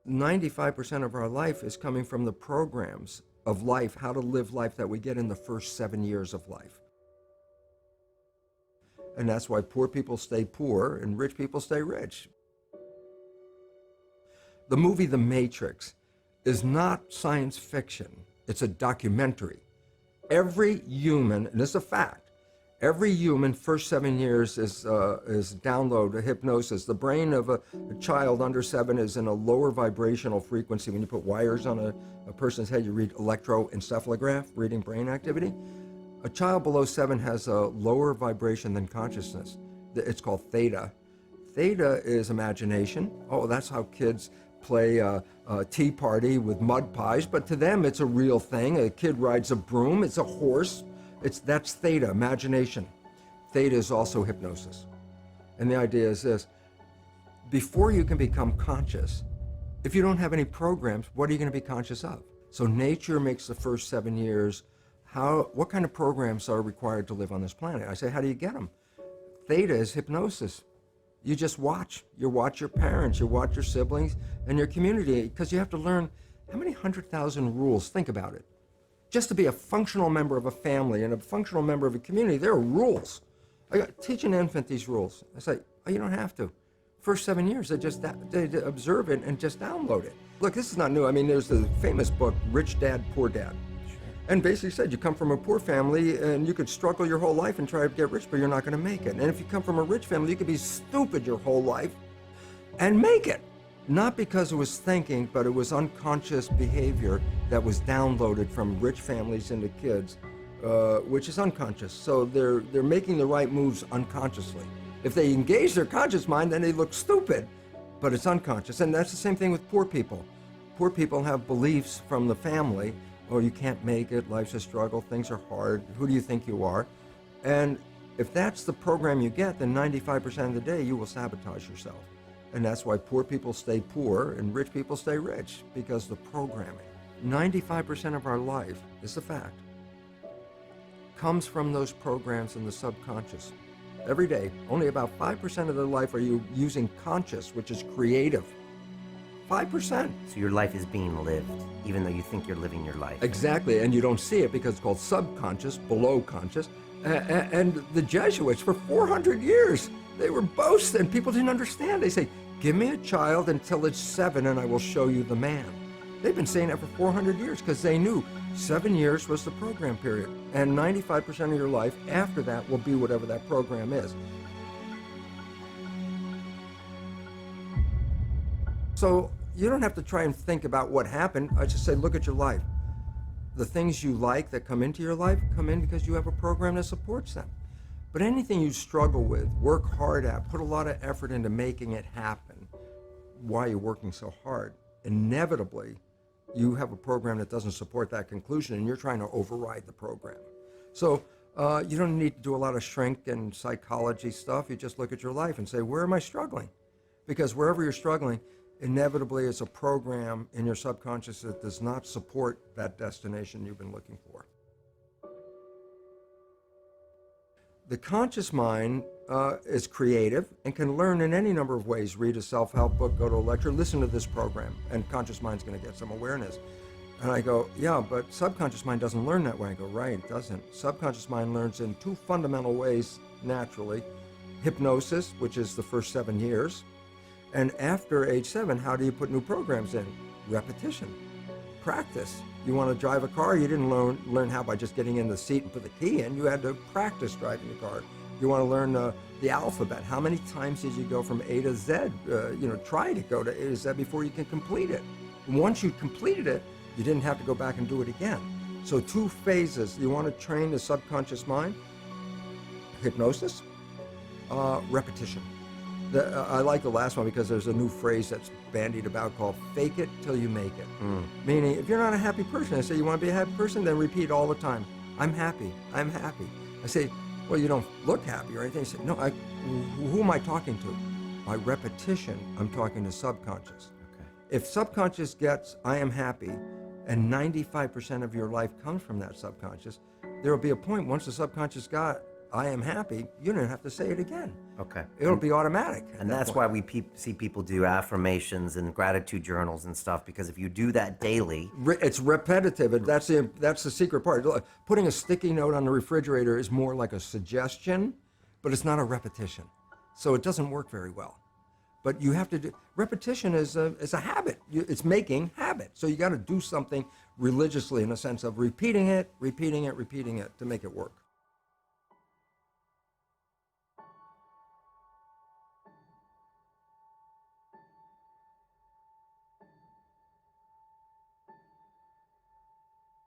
95% of our life is coming from the programs of life, how to live life that we get in the first 7 years of life. And that's why poor people stay poor and rich people stay rich. The movie The Matrix is not science fiction, it's a documentary. Every human, and this is a fact, every human first 7 years is download hypnosis. The brain of a child under 7 is in a lower vibrational frequency. When you put wires on a person's head, you read electroencephalograph, reading brain activity. A child below 7 has a lower vibration than consciousness. It's called theta. Theta is imagination. Oh, that's how kids play a tea party with mud pies, but to them it's a real thing. A kid rides a broom, it's a horse. That's theta, imagination. Theta is also hypnosis. And the idea is this: before you can become conscious, if you don't have any programs, what are you going to be conscious of? So nature makes the first 7 years. What kind of programs are required to live on this planet? I say, how do you get them? Theta is hypnosis. You just watch. You watch your parents, you watch your siblings, and your community, because you have to learn how many 100,000 rules. Think about it. Just to be a functional member of a family and a functional member of a community, there are rules. Teach an infant these rules. I say, oh, you don't have to. First 7 years, they observe it and just download it. Look, this is not new. I mean, there's the famous book, Rich Dad, Poor Dad. And basically said you come from a poor family and you could struggle your whole life and try to get rich, but you're not going to make it. And if you come from a rich family, you could be stupid your whole life and make it. Not because it was thinking, but it was unconscious behavior that was downloaded from rich families into kids, which is unconscious. So they're making the right moves unconsciously. If they engage their conscious mind, then they look stupid, but it's unconscious. And that's the same thing with poor people. Poor people have beliefs from the family. Oh, you can't make it, life's a struggle, things are hard, who do you think you are? And if that's the program you get, then 95% of the day you will sabotage yourself. And that's why poor people stay poor and rich people stay rich, because the programming. 95% of our life, is a fact, comes from those programs in the subconscious. Every day, only about 5% of their life are you using conscious, which is creative. 5%. So your life is being lived, even though you think you're living your life. Exactly, and you don't see it because it's called subconscious, below conscious. And the Jesuits, for 400 years, they were boasting. People didn't understand. They say, give me a child until it's 7 and I will show you the man. They've been saying that for 400 years because they knew 7 years was the program period. And 95% of your life after that will be whatever that program is. So you don't have to try and think about what happened. I just say, look at your life. The things you like that come into your life come in because you have a program that supports them. But anything you struggle with, work hard at, put a lot of effort into making it happen, why you're working so hard, inevitably you have a program that doesn't support that conclusion and you're trying to override the program. So you don't need to do a lot of shrink and psychology stuff. You just look at your life and say, where am I struggling? Because wherever you're struggling, inevitably it's a program in your subconscious that does not support that destination you've been looking for. The conscious mind is creative and can learn in any number of ways. Read a self-help book, go to a lecture, listen to this program, and conscious mind's going to get some awareness. And I go, yeah, but subconscious mind doesn't learn that way. I go, right, it doesn't. Subconscious mind learns in 2 fundamental ways naturally. Hypnosis, which is the first 7 years. And after age 7, how do you put new programs in? Repetition, practice. You want to drive a car, you didn't learn how by just getting in the seat and put the key in. You had to practice driving the car. You want to learn the alphabet. How many times did you go from A to Z? Try to go to A to Z before you can complete it. And once you completed it, you didn't have to go back and do it again. So 2 phases. You want to train the subconscious mind, hypnosis, repetition. I like the last one because there's a new phrase that's bandied about called fake it till you make it. Meaning, if you're not a happy person, I say, you want to be a happy person? Then repeat all the time, I'm happy, I'm happy. I say, well, you don't look happy or anything. I say, no, who am I talking to? By repetition, I'm talking to subconscious. Okay. If subconscious gets, I am happy, and 95% of your life comes from that subconscious, there will be a point once the subconscious got, I am happy, you don't have to say it again. Okay. It'll be automatic. And that's why we see people do affirmations and gratitude journals and stuff, because if you do that daily, It's repetitive, and that's the secret part. Look, putting a sticky note on the refrigerator is more like a suggestion, but it's not a repetition. So it doesn't work very well. But you have to do, repetition is a habit. It's making habit. So you got to do something religiously in a sense of repeating it to make it work.